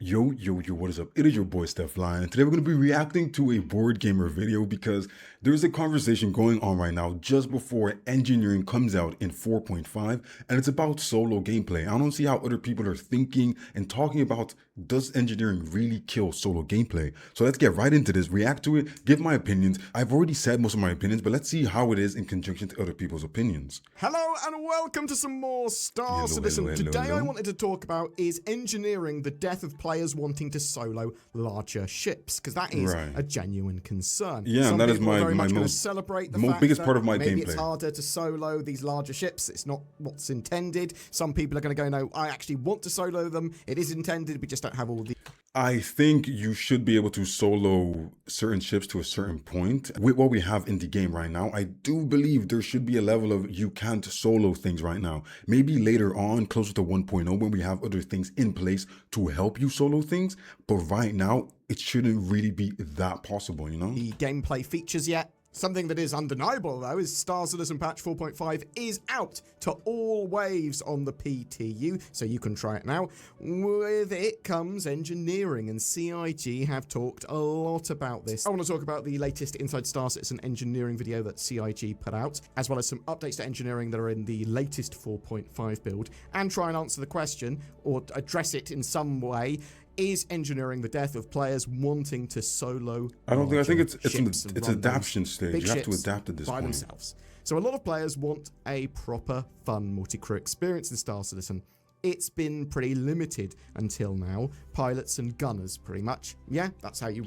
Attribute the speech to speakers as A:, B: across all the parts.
A: Yo, what is up? It is your boy Stephlyon, and today we're going to be reacting to a board gamer video because there's a conversation going on right now just before engineering comes out in 4.5, and it's about solo gameplay. I don't see how other people are thinking and talking about, does engineering really kill solo gameplay? So let's get right into this, react to it, give my opinions. I've already said most of my opinions, but let's see how it is in conjunction to other people's opinions.
B: Hello and welcome to some more Star Citizen. Today I wanted to talk about is engineering the death of players wanting to solo larger ships, because that is a genuine concern.
A: Yeah,
B: some
A: that is
B: people are very
A: my
B: much
A: most
B: celebrate the
A: biggest
B: fact
A: part of my
B: maybe
A: gameplay.
B: It's harder to solo these larger ships. It's not what's intended. Some people are going to go, no, I actually want to solo them. It is intended. We just don't have all the...
A: I think you should be able to solo certain ships to a certain point. With what we have in the game right now, I do believe there should be a level of you can't solo things right now. Maybe later on, closer to 1.0, when we have other things in place to help you solo things. But right now, it shouldn't really be that possible, you know?
B: The gameplay features yet. Something that is undeniable, though, is Star Citizen patch 4.5 is out to all waves on the PTU, so you can try it now. With it comes engineering, and CIG have talked a lot about this. I want to talk about the latest Inside Star Citizen engineering video that CIG put out, as well as some updates to engineering that are in the latest 4.5 build, and try and answer the question, or address it in some way. Is engineering the death of players wanting to solo?
A: I think it's adaptation stage. You have to adapt at this
B: by
A: point.
B: Themselves. So a lot of players want a proper, fun multi-crew experience in Star Citizen. It's been pretty limited until now. Pilots and gunners, pretty much. Yeah, that's how you...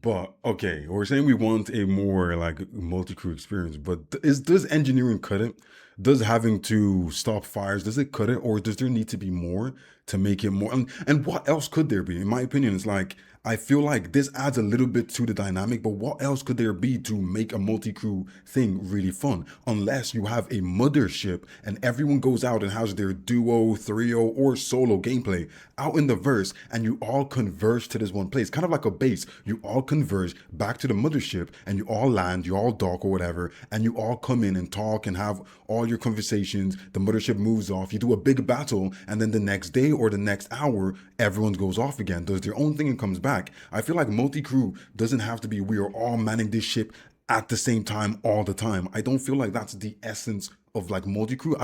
A: But okay, we're saying we want a more like multi-crew experience, but does engineering cut it? Does having to stop fires, does it cut it? Or does there need to be more to make it more? And what else could there be? In my opinion, it's like, I feel like this adds a little bit to the dynamic, but what else could there be to make a multi-crew thing really fun? Unless you have a mothership and everyone goes out and has their duo, trio, or solo gameplay out in the verse, and you all converge to this one place, kind of like a base. You all converge back to the mothership, and you all land, you all dock or whatever, and you all come in and talk and have all your conversations. The mothership moves off, you do a big battle, and then the next day or the next hour, everyone goes off again, does their own thing and comes back. I feel like multi-crew doesn't have to be we are all manning this ship at the same time all the time. I don't feel like that's the essence of like multi-crew.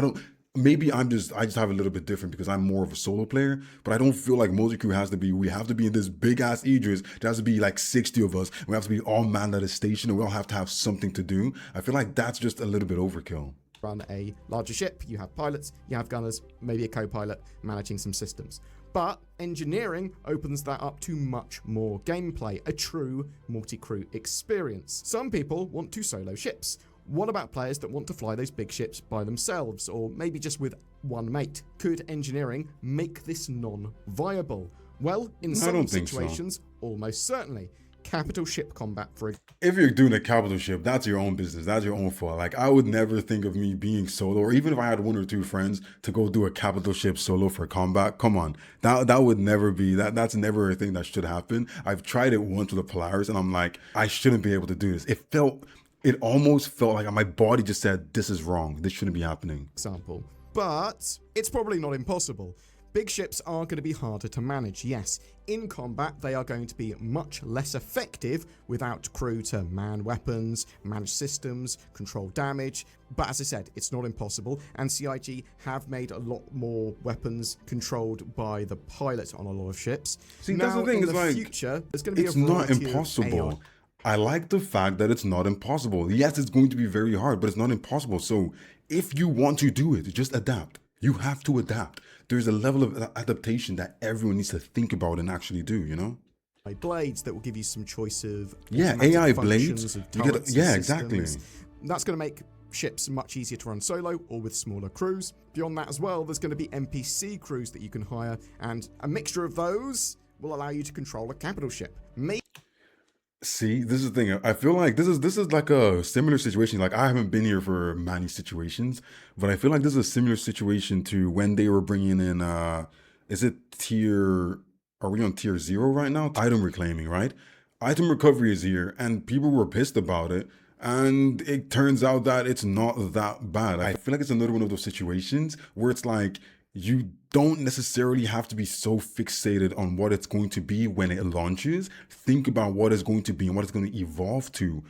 A: Maybe I just have a little bit different because I'm more of a solo player, but I don't feel like multi-crew has to be, we have to be in this big ass Idris. There has to be like 60 of us. We have to be all manned at a station, and we all have to have something to do. I feel like that's just a little bit overkill.
B: Run a larger ship, you have pilots, you have gunners, maybe a co-pilot managing some systems. But engineering opens that up to much more gameplay, a true multi-crew experience. Some people want to solo ships. What about players that want to fly those big ships by themselves, or maybe just with one mate? Could engineering make this non-viable? Well, in some situations, almost certainly. Capital ship combat, for
A: if you're doing a capital ship, that's your own business, that's your own fault. Like, I would never think of me being solo, or even if I had one or two friends to go do a capital ship solo for combat. Come on, that would never be, that's never a thing that should happen. I've tried it once with the Polaris, and I'm like, I shouldn't be able to do this. It almost felt like my body just said, this is wrong, this shouldn't be happening.
B: Example, but it's probably not impossible. Big ships are going to be harder to manage, yes. In combat, they are going to be much less effective without crew to man weapons, manage systems, control damage. But as I said, it's not impossible, and CIG have made a lot more weapons controlled by the pilot on a lot of ships.
A: See, now, that's the thing,
B: in the future, there's going to be a variety
A: not impossible. I like the fact that it's not impossible. Yes, it's going to be very hard, but it's not impossible. So if you want to do it, just adapt. You have to adapt. There's a level of adaptation that everyone needs to think about and actually do, you know?
B: Blades that will give you some choice of
A: AI blades.
B: Exactly. That's going to make ships much easier to run solo or with smaller crews. Beyond that as well, there's going to be NPC crews that you can hire, and a mixture of those will allow you to control a capital ship.
A: See, this is the thing. I feel like this is like a similar situation. Like, I haven't been here for many situations, but I feel like this is a similar situation to when they were bringing in, is it are we on tier 0 right now? Item reclaiming, right? Item recovery is here, and people were pissed about it. And it turns out that it's not that bad. I feel like it's another one of those situations where it's like, you don't necessarily have to be so fixated on what it's going to be when it launches. Think about what it's going to be and what it's going to evolve to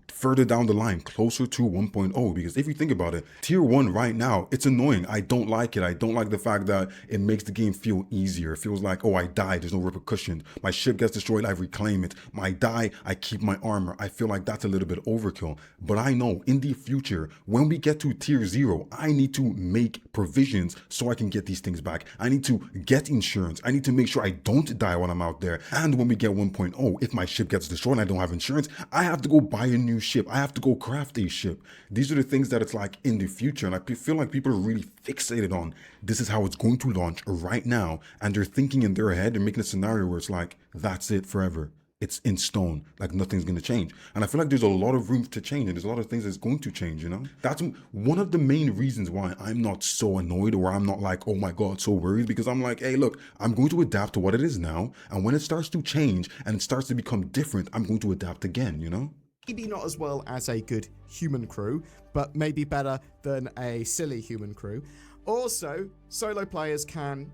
A: further down the line, closer to 1.0. Because if you think about it, tier 1 right now, it's annoying. I don't like it. I don't like the fact that it makes the game feel easier. It feels like, oh, I died, there's no repercussion. My ship gets destroyed, I reclaim it. I die, I keep my armor. I feel like that's a little bit overkill. But I know in the future, when we get to tier 0, I need to make provisions so I can get these things back. I need to get insurance. I need to make sure I don't die when I'm out there. And when we get 1.0, if my ship gets destroyed and I don't have insurance, I have to go buy a new ship. I have to go craft a ship. These are the things that it's like in the future. And I feel like people are really fixated on this is how it's going to launch right now. And they're thinking in their head, they're making a scenario where it's like, that's it forever. It's in stone, like nothing's going to change. And I feel like there's a lot of room to change, and there's a lot of things that's going to change, you know? That's one of the main reasons why I'm not so annoyed, or I'm not like, oh my God, so worried, because I'm like, hey, look, I'm going to adapt to what it is now. And when it starts to change and it starts to become different, I'm going to adapt again, you know?
B: Maybe not as well as a good human crew, but maybe better than a silly human crew. Also, solo players can,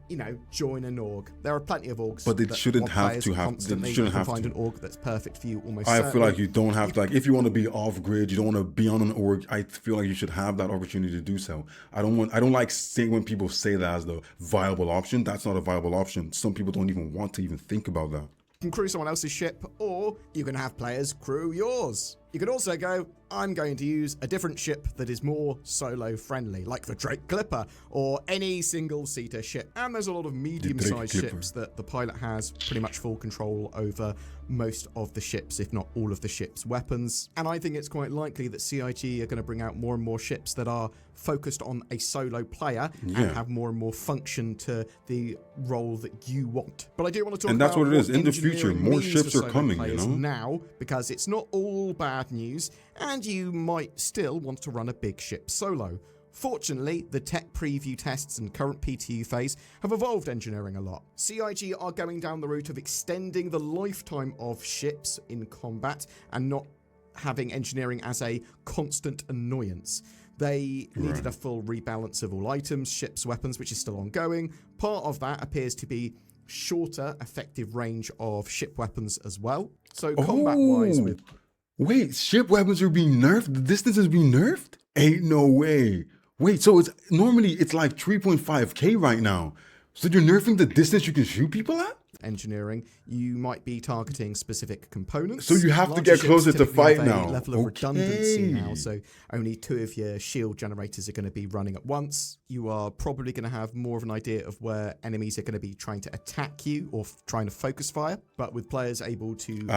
B: join an org. There are plenty of orgs,
A: but it shouldn't have to have.
B: Constantly. You can find an org that's perfect for you. Almost.
A: I feel like you don't have to. Like, if you want to be off grid, you don't want to be on an org. I feel like you should have that opportunity to do so. I don't like saying when people say that as the viable option. That's not a viable option. Some people don't even want to even think about that.
B: You can crew someone else's ship, or you can have players crew yours. You could also go, I'm going to use a different ship that is more solo friendly, like the Drake Clipper or any single-seater ship. And there's a lot of medium-sized ships that the pilot has pretty much full control over most of the ships, if not all of the ship's weapons. And I think it's quite likely that CIG are going to bring out more and more ships that are focused on a solo player and have more and more function to the role that you want. But I do want to talk about,
A: and that's what it is in the future. More ships are coming,
B: now, because it's not all bad news, and you might still want to run a big ship solo. Fortunately, the tech preview tests and current PTU phase have evolved engineering a lot. CIG are going down the route of extending the lifetime of ships in combat and not having engineering as a constant annoyance. They needed a full rebalance of all items, ships, weapons, which is still ongoing. Part of that appears to be shorter effective range of ship weapons as well. So combat-wise with...
A: Wait, ship weapons are being nerfed? The distance is being nerfed? Ain't no way. Wait, so it's normally it's like 3.5k right now. So you're nerfing the distance you can shoot people at?
B: Engineering, you might be targeting specific components.
A: So you have to get closer to fight now.
B: Level of redundancy now, so only 2 of your shield generators are going to be running at once. You are probably going to have more of an idea of where enemies are going to be trying to attack you or trying to focus fire, but with players able to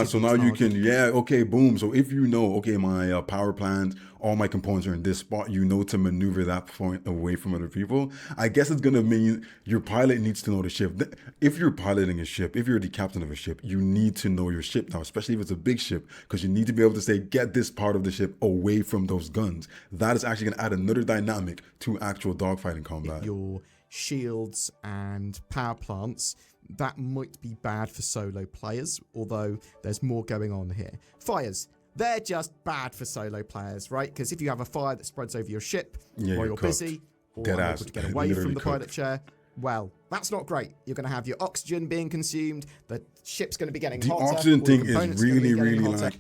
A: so now you can boom. So if you know, okay, my power plant, all my components are in this spot, you know to maneuver that point away from other people. I guess it's going to mean your pilot needs to know the ship. If you're piloting a ship, if you're the captain of a ship, you need to know your ship now, especially if it's a big ship, because you need to be able to say, get this part of the ship away from those guns. That is actually going to add another dynamic to actual dogfighting combat.
B: Your shields and power plants, that might be bad for solo players, although there's more going on here. Fires. They're just bad for solo players, right? Because if you have a fire that spreads over your ship while you're busy or unable to get away from the pilot chair, well, that's not great. You're going to have your oxygen being consumed. The ship's going to be getting hotter.
A: The oxygen thing is really like,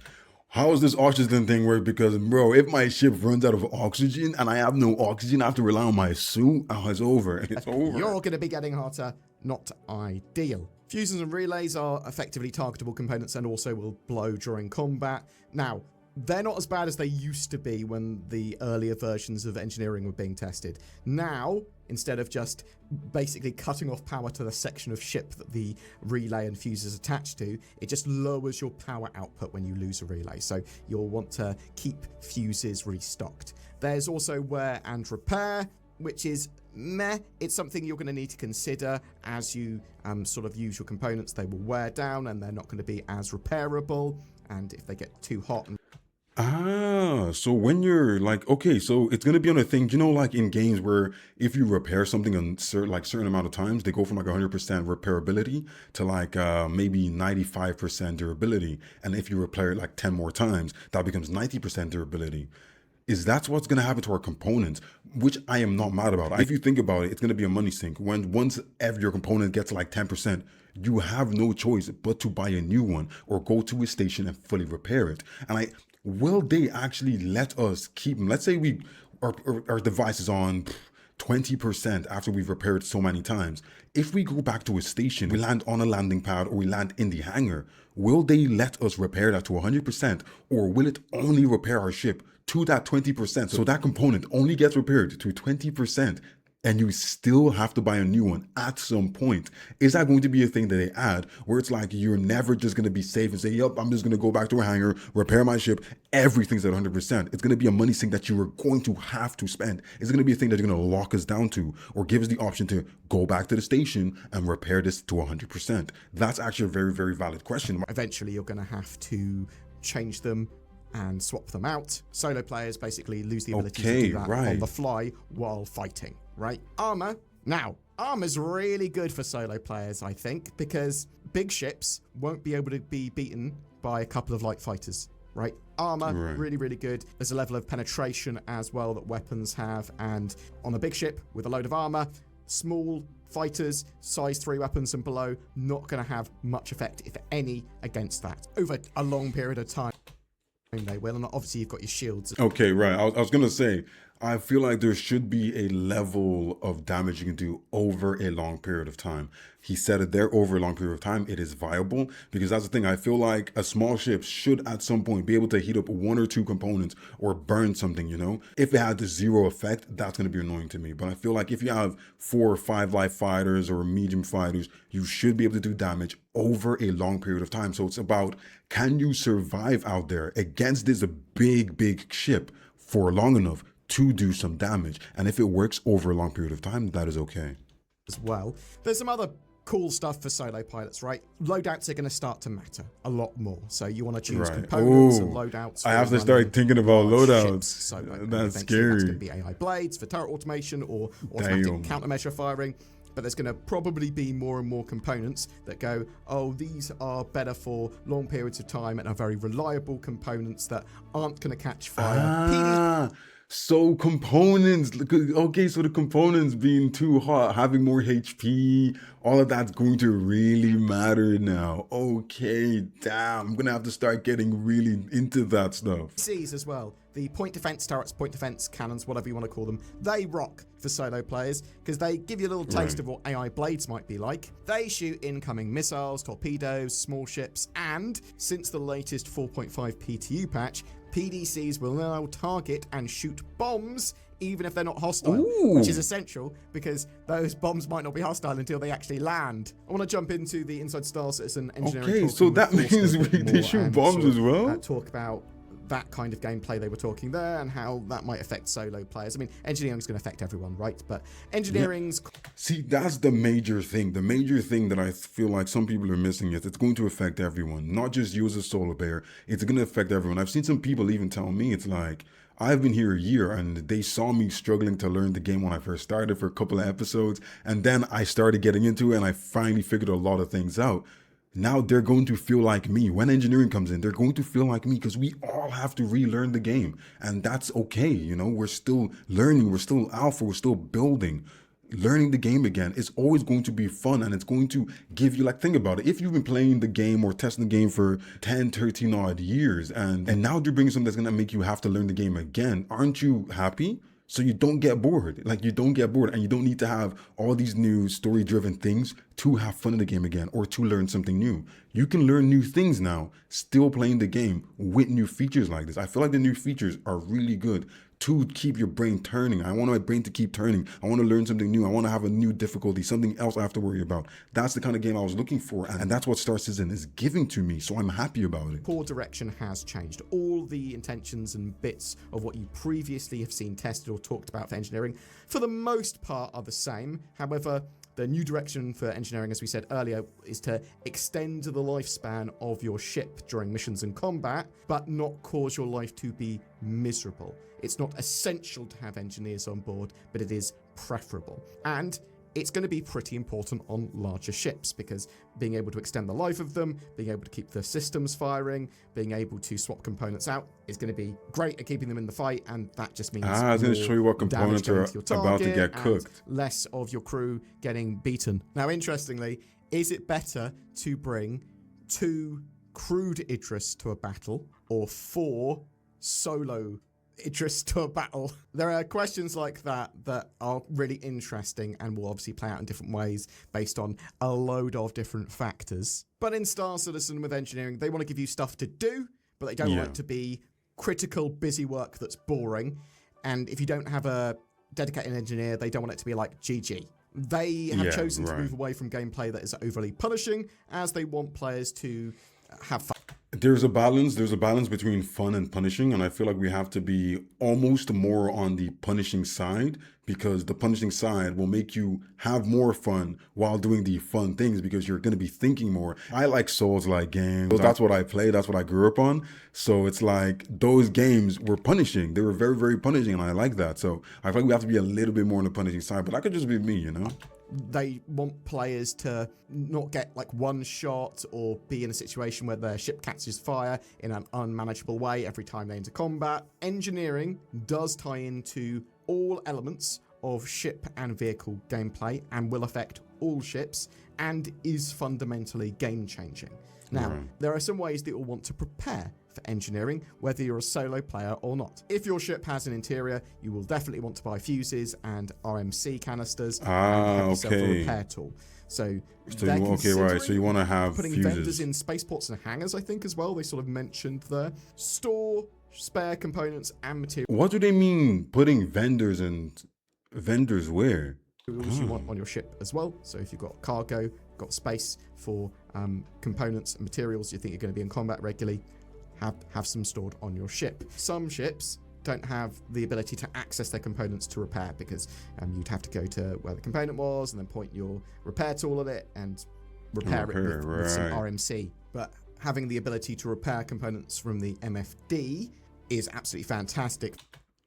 A: how does this oxygen thing work? Because, bro, if my ship runs out of oxygen and I have no oxygen, I have to rely on my suit. Oh, it's over. It's over.
B: You're going to be getting hotter. Not ideal. Fuses and relays are effectively targetable components and also will blow during combat. Now, they're not as bad as they used to be when the earlier versions of engineering were being tested. Now, instead of just basically cutting off power to the section of ship that the relay and fuse is attached to, it just lowers your power output when you lose a relay. So you'll want to keep fuses restocked. There's also wear and repair, which is meh. It's something you're going to need to consider as you sort of use your components. They will wear down and they're not going to be as repairable. And if they get too hot and
A: so when you're like, okay, so it's gonna be on a thing, like in games where if you repair something on certain amount of times, they go from like 100% repairability to like maybe 95% durability, and if you repair it like 10 more times, that becomes 90% durability. is that's what's going to happen to our components, which I am not mad about. If you think about it, it's going to be a money sink. Once every your component gets like 10%, you have no choice but to buy a new one or go to a station and fully repair it. And will they actually let us keep them? Let's say our device is on 20% after we've repaired so many times. If we go back to a station, we land on a landing pad or we land in the hangar, will they let us repair that to 100%, or will it only repair our ship to that 20%? So that component only gets repaired to 20%, and you still have to buy a new one at some point. Is that going to be a thing that they add where it's like you're never just going to be safe and say, yep, I'm just going to go back to a hangar, repair my ship, everything's at 100%. It's going to be a money sink that you are going to have to spend. It's going to be a thing that you're going to lock us down to, or give us the option to go back to the station and repair this to 100%. That's actually a very, very valid question.
B: Eventually, you're going to have to change them and swap them out. Solo players basically lose the ability to do that on the fly while fighting, right? Armor. Now, armor's really good for solo players, I think, because big ships won't be able to be beaten by a couple of light fighters, right? Armor, really, really good. There's a level of penetration as well that weapons have, and on a big ship with a load of armor, small fighters, size 3 weapons and below, not going to have much effect, if any, against that. Over a long period of time, they will, and obviously you've got your shields.
A: Okay, right. I was gonna say, I feel like there should be a level of damage you can do over a long period of time. He said it there, over a long period of time, it is viable, because that's the thing. I feel like a small ship should at some point be able to heat up 1 or 2 components or burn something, you know? If it had the 0 effect, that's gonna be annoying to me. But I feel like if you have 4 or 5 light fighters or medium fighters, you should be able to do damage over a long period of time. So it's about, can you survive out there against this big ship for long enough to do some damage? And if it works over a long period of time, that is okay.
B: As well, there's some other cool stuff for solo pilots, right? Loadouts are going to start to matter a lot more. So you want to choose components and loadouts.
A: I have to start thinking about loadouts.
B: So
A: that's scary.
B: That's going to be AI blades for turret automation or automatic countermeasure firing. But there's going to probably be more and more components that go, oh, these are better for long periods of time and are very reliable components that aren't going to catch fire.
A: So components, okay, so the components being too hot, having more HP, all of that's going to really matter now. Okay, damn, I'm gonna have to start getting really into that stuff.
B: PDCs as well, the point defense turrets, point defense cannons, whatever you want to call them, they rock for solo players because they give you a little taste of what AI blades might be like. They shoot incoming missiles, torpedoes, small ships, and since the latest 4.5 PTU patch, PDCs will now target and shoot bombs even if they're not hostile, which is essential because those bombs might not be hostile until they actually land. I want to jump into the Inside Star Citizen engineering.
A: Okay, so that means they shoot bombs as well?
B: Talk about that kind of gameplay they were talking there and how that might affect solo players. I mean, engineering is going to affect everyone, right? But engineering's...
A: See, that's the major thing. The major thing that I feel like some people are missing is it's going to affect everyone, not just you as a solo player. It's going to affect everyone. I've seen some people even tell me, it's like, I've been here a year and they saw me struggling to learn the game when I first started for a couple of episodes. And then I started getting into it and I finally figured a lot of things out. Now they're going to feel like me. When engineering comes in, they're going to feel like me because we all have to relearn the game. And that's okay, you know? We're still learning, we're still alpha, we're still building. Learning the game again is always going to be fun, and it's going to give you, like, think about it. If you've been playing the game or testing the game for 10, 13 odd years, and now they're bringing something that's going to make you have to learn the game again, aren't you happy? So you don't get bored. Like, you don't get bored, and you don't need to have all these new story-driven things to have fun in the game again or to learn something new. You can learn new things now, still playing the game with new features like this. I feel like the new features are really good to keep your brain turning. I want my brain to keep turning. I want to learn something new. I want to have a new difficulty, something else I have to worry about. That's the kind of game I was looking for, and that's what Star Citizen is giving to me, so I'm happy about it.
B: Core direction has changed. All the intentions and bits of what you previously have seen tested or talked about for engineering, for the most part, are the same. However, the new direction for engineering, as we said earlier, is to extend the lifespan of your ship during missions and combat, but not cause your life to be miserable. It's not essential to have engineers on board, but it is preferable. And it's going to be pretty important on larger ships, because being able to extend the life of them, being able to keep the systems firing, being able to swap components out is going to be great at keeping them in the fight, and that just means
A: I was going to show you what components are about to get cooked.
B: Less of your crew getting beaten. Now, interestingly, is it better to bring 2 crewed Idris to a battle or 4 solo Idris to a battle? There are questions like that that are really interesting and will obviously play out in different ways based on a load of different factors. But in Star Citizen with engineering, they want to give you stuff to do, but they don't want it to be critical, busy work that's boring. And if you don't have a dedicated engineer, they don't want it to be like GG. They have chosen to move away from gameplay that is overly punishing, as they want players to have fun.
A: There's a balance between fun and punishing, and I feel like we have to be almost more on the punishing side, because the punishing side will make you have more fun while doing the fun things, because you're going to be thinking more. I like Souls-like games. That's what I play. That's what I grew up on. So it's like those games were punishing. They were very, very punishing, and I like that. So I feel like we have to be a little bit more on the punishing side, but that could just be me, you know?
B: They want players to not get like one shot or be in a situation where their ship catches fire in an unmanageable way every time they enter combat. Engineering does tie into all elements of ship and vehicle gameplay and will affect all ships and is fundamentally game-changing. Now, there are some ways that you'll want to prepare for engineering, whether you're a solo player or not. If your ship has an interior, you will definitely want to buy fuses and RMC canisters and have yourself a repair tool. So you want to have putting
A: fuses.
B: vendors in spaceports and hangars, I think, as well. They sort of mentioned there. Store spare components and materials.
A: What do they mean putting vendors where?
B: You want on your ship as well. So if you've got cargo, got space for components and materials you think you're going to be in combat regularly, have some stored on your ship. Some ships don't have the ability to access their components to repair, because you'd have to go to where the component was and then point your repair tool at it and repair it with some RMC. But having the ability to repair components from the MFD is absolutely fantastic.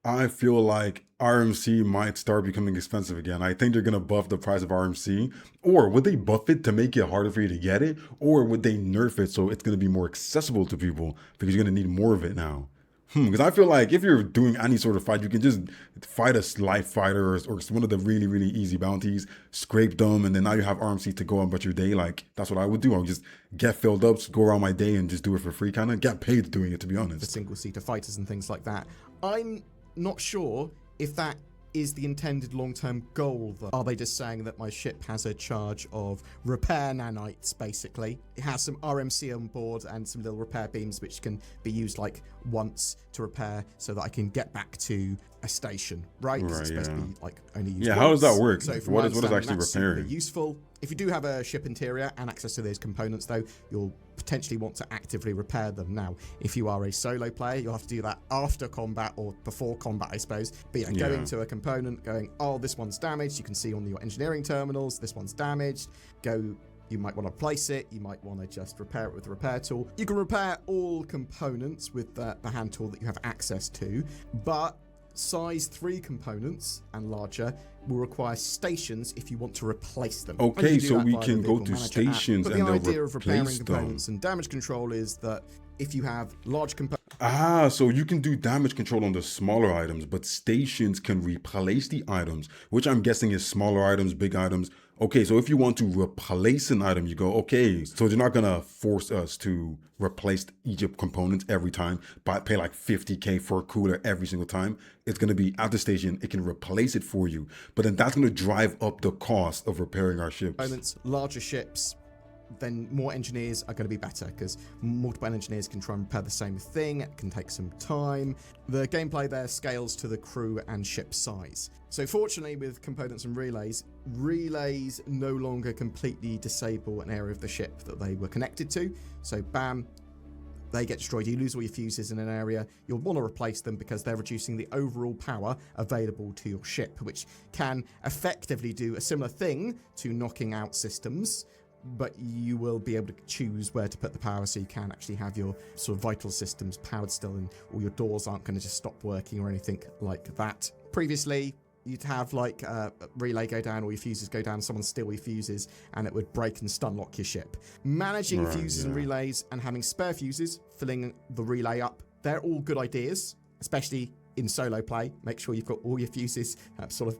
A: I feel like RMC might start becoming expensive again. I think they're going to buff the price of RMC. Or would they buff it to make it harder for you to get it? Or would they nerf it so it's going to be more accessible to people, because you're going to need more of it now? Because I feel like if you're doing any sort of fight, you can just fight a life fighter or one of the really, really easy bounties, scrape them, and then now you have RMC to go on about your day. Like, that's what I would do. I would just get filled up, go around my day and just do it for free, kind of get paid doing it, to be honest.
B: For single-seater fighters and things like that. I'm not sure if that is the intended long-term goal, though. Are they just saying that my ship has a charge of repair nanites, basically? It has some RMC on board and some little repair beams which can be used like once to repair so that I can get back to a station, right? It's supposed to be like only used once.
A: How does that work?
B: So
A: what is actually repairing?
B: Useful. If you do have a ship interior and access to those components, though, you'll potentially want to actively repair them. Now, if you are a solo player, you'll have to do that after combat or before combat, I suppose. But going to a component, going, oh, this one's damaged. You can see on your engineering terminals, this one's damaged. You might want to place it. You might want to just repair it with the repair tool. You can repair all components with the hand tool that you have access to, but size 3 components and larger will require stations if you want to replace them.
A: Okay, so we can go to stations and
B: the
A: they'll
B: idea of repairing
A: replace
B: components and damage control is that if you have large components.
A: So you can do damage control on the smaller items, but stations can replace the items, which I'm guessing is smaller items, big items. Okay, so if you want to replace an item, you go, okay, so they're not going to force us to replace each component every time, but pay like 50K for a cooler every single time. It's going to be at the station. It can replace it for you. But then that's going to drive up the cost of repairing our ships.
B: Components, larger ships, then more engineers are going to be better, because multiple engineers can try and repair the same thing. It can take some time. The gameplay there scales to the crew and ship size. So fortunately, with components and relays no longer completely disable an area of the ship that they were connected to. So bam, they get destroyed. You lose all your fuses in an area. You'll want to replace them because they're reducing the overall power available to your ship, which can effectively do a similar thing to knocking out systems, but you will be able to choose where to put the power, so you can actually have your sort of vital systems powered still, and all your doors aren't going to just stop working or anything like that. Previously, you'd have like a relay go down or your fuses go down, someone steal your fuses, and it would break and stun lock your ship. Managing fuses and relays and having spare fuses, filling the relay up, they're all good ideas, especially in solo play. Make sure you've got all your fuses sort of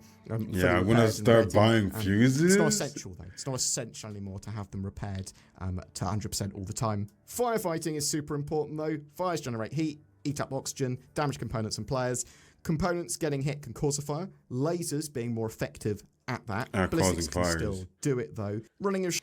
A: yeah, I'm gonna start buying fuses.
B: It's not essential though. It's not essential anymore to have them repaired to 100% all the time. Firefighting is super important though. Fires generate heat, eat up oxygen, damage components and players. Components getting hit can cause a fire. Lasers being more effective at that. Ballistics can still do it though. Running your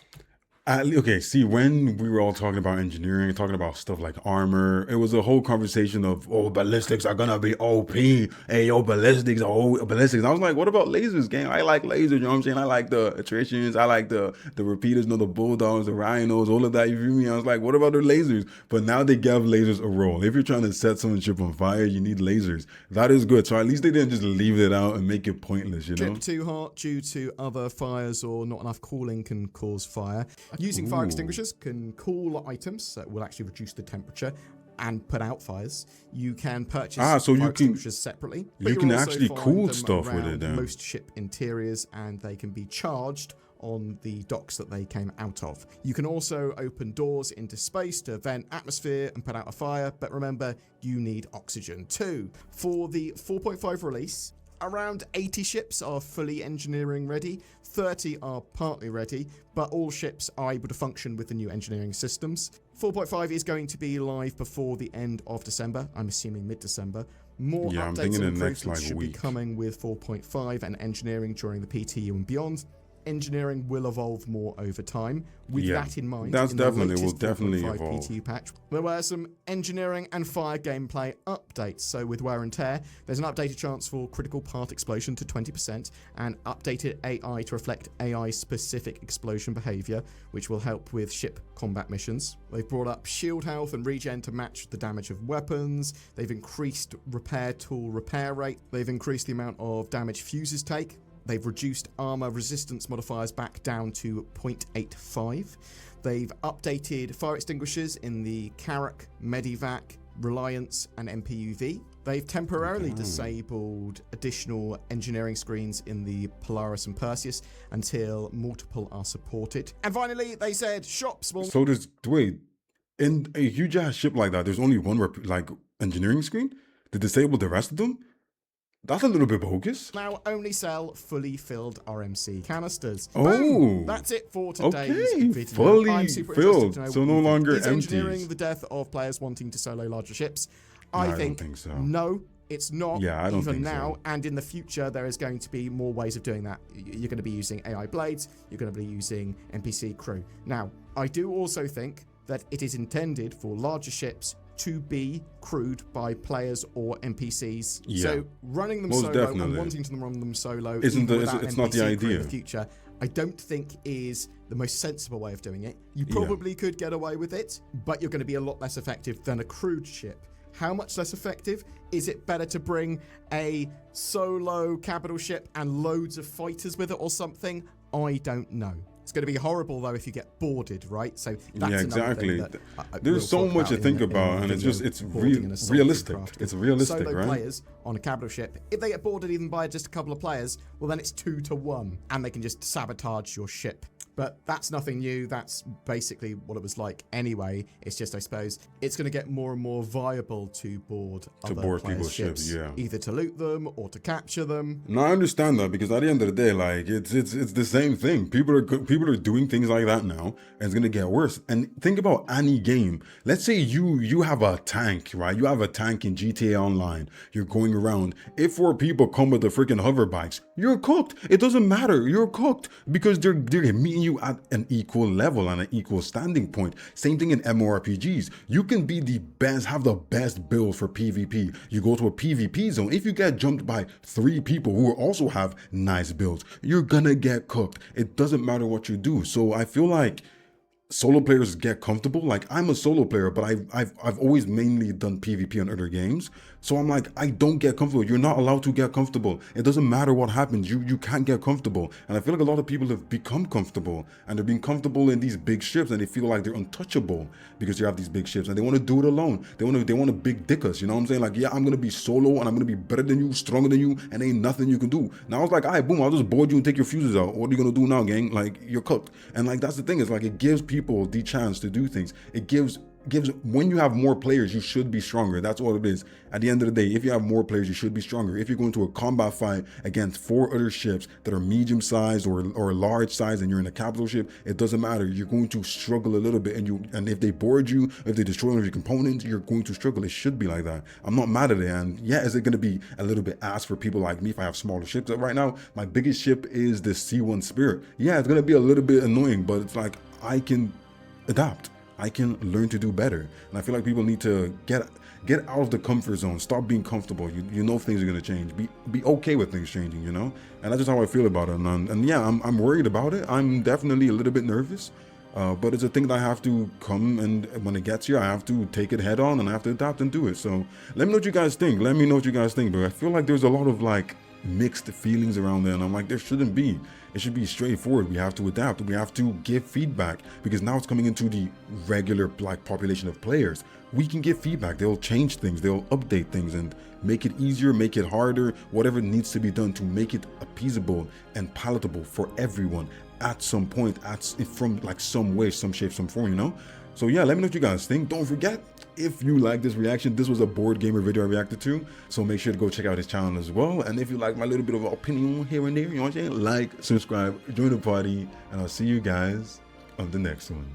A: okay, see, when we were all talking about engineering, talking about stuff like armor, it was a whole conversation of, oh, ballistics are gonna be OP. Hey, yo, ballistics are ballistics. I was like, what about lasers, gang? I like lasers, you know what I'm saying? I like the attritions, I like the repeaters, the bulldogs, the rhinos, all of that, you feel me? I was like, what about the lasers? But now they give lasers a role. If you're trying to set someone's ship on fire, you need lasers. That is good. So at least they didn't just leave it out and make it pointless, you know?
B: Ship too hot due to other fires or not enough cooling can cause fire. Using fire extinguishers can cool items, so it will actually reduce the temperature and put out fires. You can purchase fire extinguishers separately.
A: You can actually cool stuff with it then.
B: Most ship interiors, and they can be charged on the docks that they came out of. You can also open doors into space to vent atmosphere and put out a fire, but remember, you need oxygen too. For the 4.5 release, around 80 ships are fully engineering ready, 30 are partly ready, but all ships are able to function with the new engineering systems. 4.5 is going to be live before the end of December, I'm assuming mid-December. More updates and improvements should be coming with 4.5 and engineering during the PTU and beyond. Engineering will evolve more over time. With that in mind,
A: will definitely
B: evolve.
A: PTU
B: patch, there were some engineering and fire gameplay updates. So with wear and tear, there's an updated chance for critical part explosion to 20% and updated AI to reflect AI-specific explosion behavior, which will help with ship combat missions. They've brought up shield health and regen to match the damage of weapons. They've increased repair tool repair rate. They've increased the amount of damage fuses take. They've reduced armor resistance modifiers back down to 0.85. They've updated fire extinguishers in the Carrack, Medivac, Reliance, and MPUV. They've temporarily disabled additional engineering screens in the Polaris and Perseus until multiple are supported. And finally, they said shops will...
A: So there's, wait, in a huge ass ship like that, there's only one engineering screen to disable the rest of them? That's a little bit bogus.
B: Now only sell fully filled RMC canisters.
A: Oh,
B: boom! That's it for today's video.
A: Fully
B: I'm super
A: filled,
B: to know
A: so no longer
B: is
A: empties.
B: Engineering the death of players wanting to solo larger ships? I
A: don't think so.
B: No, it's not.
A: Yeah, I don't
B: even
A: think
B: now,
A: so.
B: And in the future, there is going to be more ways of doing that. You're going to be using AI blades. You're going to be using NPC crew. Now, I do also think that it is intended for larger ships to be crewed by players or NPCs.
A: Yeah.
B: So running them
A: Most
B: solo
A: definitely.
B: and wanting to run them solo
A: It's not the
B: crew
A: idea.
B: in the future, I don't think is the most sensible way of doing it. You probably could get away with it, but you're going to be a lot less effective than a crewed ship. How much less effective? Is it better to bring a solo capital ship and loads of fighters with it or something? I don't know. It's going to be horrible though if you get boarded, right? So that's
A: exactly.
B: That,
A: there's so much to think about, and it's realistic. It's realistic,
B: solo
A: right?
B: Players on a capital ship, if they get boarded even by just a couple of players, well then it's 2-1, and they can just sabotage your ship. But that's nothing new. That's basically what it was like anyway. It's just, I suppose, it's going to get more and more viable to board other people's ships, either to loot them or to capture them.
A: No, I understand that, because at the end of the day, like it's the same thing. People are doing things like that now, and it's gonna get worse. And think about any game. Let's say you have a tank, right? You have a tank in GTA Online. You're going around. If 4 people come with the freaking hover bikes, you're cooked. It doesn't matter. You're cooked because they're meeting you at an equal level and an equal standing point. Same thing in MMORPGs. You can be the best, have the best build for PvP. You go to a PvP zone. If you get jumped by 3 people who also have nice builds, you're gonna get cooked. It doesn't matter what you do. So I feel like solo players get comfortable. Like, I'm a solo player, but I've always mainly done PvP on other games. So I'm like, I don't get comfortable. You're not allowed to get comfortable. It doesn't matter what happens. You can't get comfortable. And I feel like a lot of people have become comfortable, and they're being comfortable in these big ships, and they feel like they're untouchable because you have these big ships, and they want to do it alone. They want to big dick us. You know what I'm saying? Like, yeah, I'm gonna be solo, and I'm gonna be better than you, stronger than you, and ain't nothing you can do. Now I was like, all right, boom, I'll just board you and take your fuses out. What are you gonna do now, gang? Like, you're cooked. And like, that's the thing, is like, it gives people the chance to do things. It gives when you have more players, you should be stronger. That's all it is. At the end of the day, if you have more players, you should be stronger. If you're going to a combat fight against 4 other ships that are medium sized or large size, and you're in a capital ship, it doesn't matter. You're going to struggle a little bit, and if they board you, if they destroy one of your components, you're going to struggle. It should be like that. I'm not mad at it. And yeah, is it going to be a little bit ass for people like me if I have smaller ships? Right now, my biggest ship is the C1 Spirit. Yeah, it's going to be a little bit annoying, but it's like, I can adapt. I can learn to do better. And I feel like people need to get out of the comfort zone. Stop being comfortable. You know things are gonna change. Be okay with things changing, you know? And that's just how I feel about it. And yeah, I'm worried about it. I'm definitely a little bit nervous. But it's a thing that I have to come, and when it gets here, I have to take it head on, and I have to adapt and do it. So let me know what you guys think. Let me know what you guys think. But I feel like there's a lot of like mixed feelings around there, and I'm like, there shouldn't be. It should be straightforward. We have to adapt. We have to give feedback, because now it's coming into the regular like population of players. We can give feedback. They'll change things. They'll update things and make it easier, make it harder, whatever needs to be done to make it appeasable and palatable for everyone at some point, from like some way, some shape, some form, you know? So yeah, let me know what you guys think. Don't forget, if you like this reaction, this was a board gamer video I reacted to, so make sure to go check out his channel as well. And if you like my little bit of opinion here and there, you know what I'm saying, like, subscribe, join the party, and I'll see you guys on the next one.